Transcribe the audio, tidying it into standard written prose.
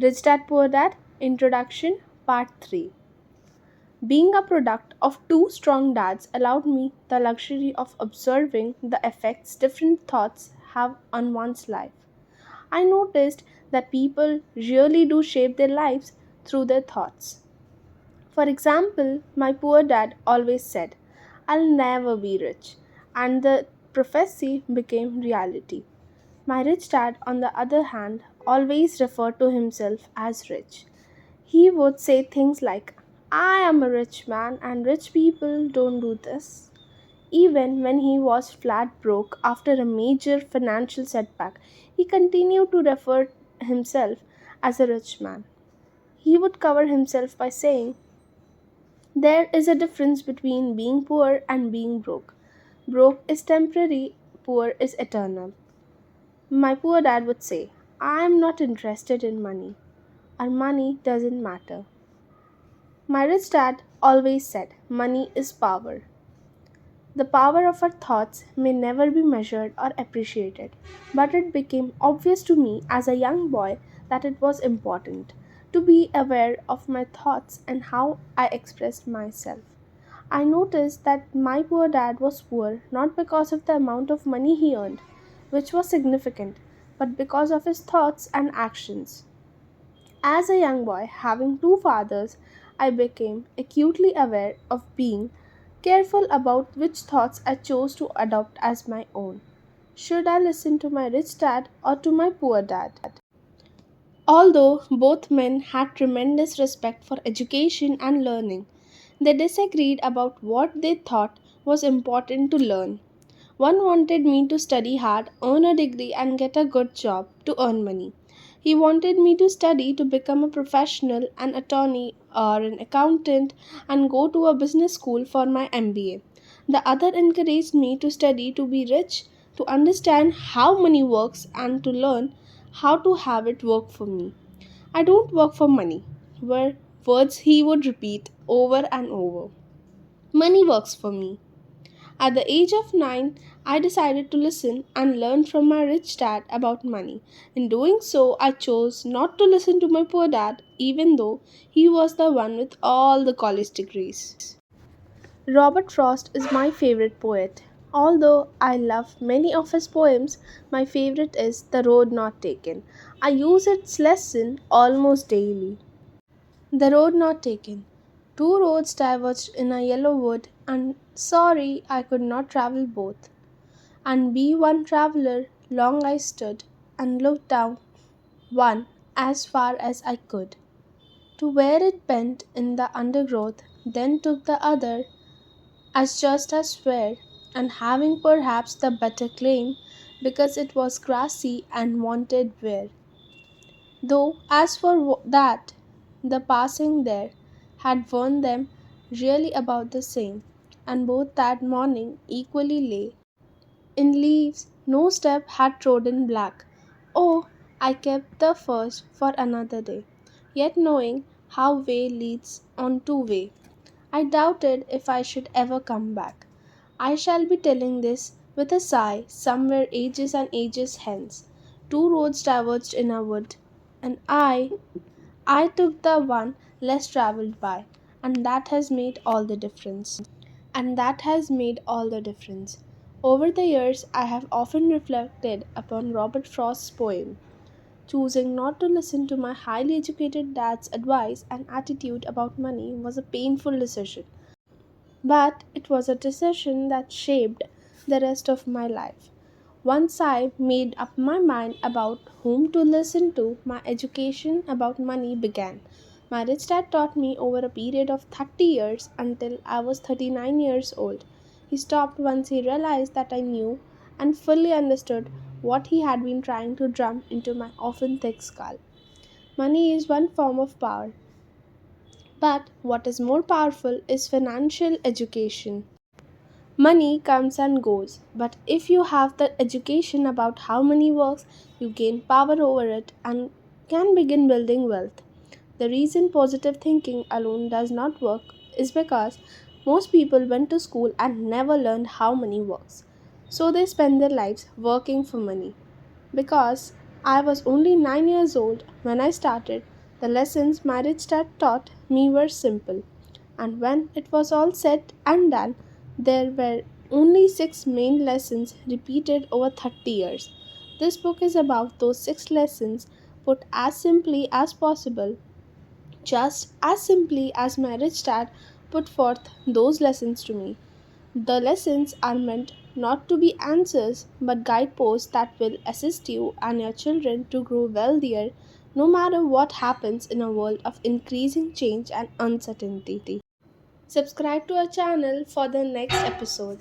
Rich Dad Poor Dad Introduction Part 3. Being a product of two strong dads allowed me the luxury of observing the effects different thoughts have on one's life. I noticed that people really do shape their lives through their thoughts. For example, my poor dad always said, I'll never be rich, and the prophecy became reality. My rich dad, on the other hand, always referred to himself as rich. He would say things like, I am a rich man and rich people don't do this. Even when he was flat broke after a major financial setback, he continued to refer himself as a rich man. He would cover himself by saying, there is a difference between being poor and being broke. Broke is temporary, poor is eternal. My poor dad would say, I am not interested in money, or money doesn't matter. My rich dad always said, money is power. The power of our thoughts may never be measured or appreciated, but it became obvious to me as a young boy that it was important to be aware of my thoughts and how I expressed myself. I noticed that my poor dad was poor not because of the amount of money he earned, which was significant, but because of his thoughts and actions. As a young boy, having two fathers, I became acutely aware of being careful about which thoughts I chose to adopt as my own. Should I listen to my rich dad or to my poor dad? Although both men had tremendous respect for education and learning, they disagreed about what they thought was important to learn. One wanted me to study hard, earn a degree, and get a good job to earn money. He wanted me to study to become a professional, an attorney, or an accountant, and go to a business school for my MBA. The other encouraged me to study to be rich, to understand how money works, and to learn how to have it work for me. I don't work for money, were words he would repeat over and over. Money works for me. At the age of 9, I decided to listen and learn from my rich dad about money. In doing so, I chose not to listen to my poor dad, even though he was the one with all the college degrees. Robert Frost is my favorite poet. Although I love many of his poems, my favorite is The Road Not Taken. I use its lesson almost daily. The road not taken. Two roads diverged in a yellow wood, and sorry I could not travel both. And be one traveller, long I stood, and looked down one as far as I could, to where it bent in the undergrowth, then took the other, as just as fair, and having perhaps the better claim, because it was grassy and wanted wear. Though, as for that, the passing there had warned them really about the same, and both that morning equally lay in leaves no step had trodden black. Oh, I kept the first for another day, yet knowing how way leads on to way, I doubted if I should ever come back. I shall be telling this with a sigh somewhere ages and ages hence. Two roads diverged in a wood, and I took the one less traveled by, and that has made all the difference. And that has made all the difference. Over the years, I have often reflected upon Robert Frost's poem. Choosing not to listen to my highly educated dad's advice and attitude about money was a painful decision, but it was a decision that shaped the rest of my life. Once I made up my mind about whom to listen to, my education about money began. My rich dad taught me over a period of 30 years until I was 39 years old. He stopped once he realized that I knew and fully understood what he had been trying to drum into my often thick skull. Money is one form of power, but what is more powerful is financial education. Money comes and goes, but if you have the education about how money works, you gain power over it and can begin building wealth. The reason positive thinking alone does not work is because most people went to school and never learned how money works. So they spend their lives working for money. Because I was only 9 years old when I started, The lessons my rich dad taught me were simple, and when it was all said and done, there were only six main lessons repeated over 30 years. This book is about those six lessons put as simply as possible, just as simply as my rich dad put forth those lessons to me. The lessons are meant not to be answers but guideposts that will assist you and your children to grow wealthier no matter what happens in a world of increasing change and uncertainty. Subscribe to our channel for the next episode.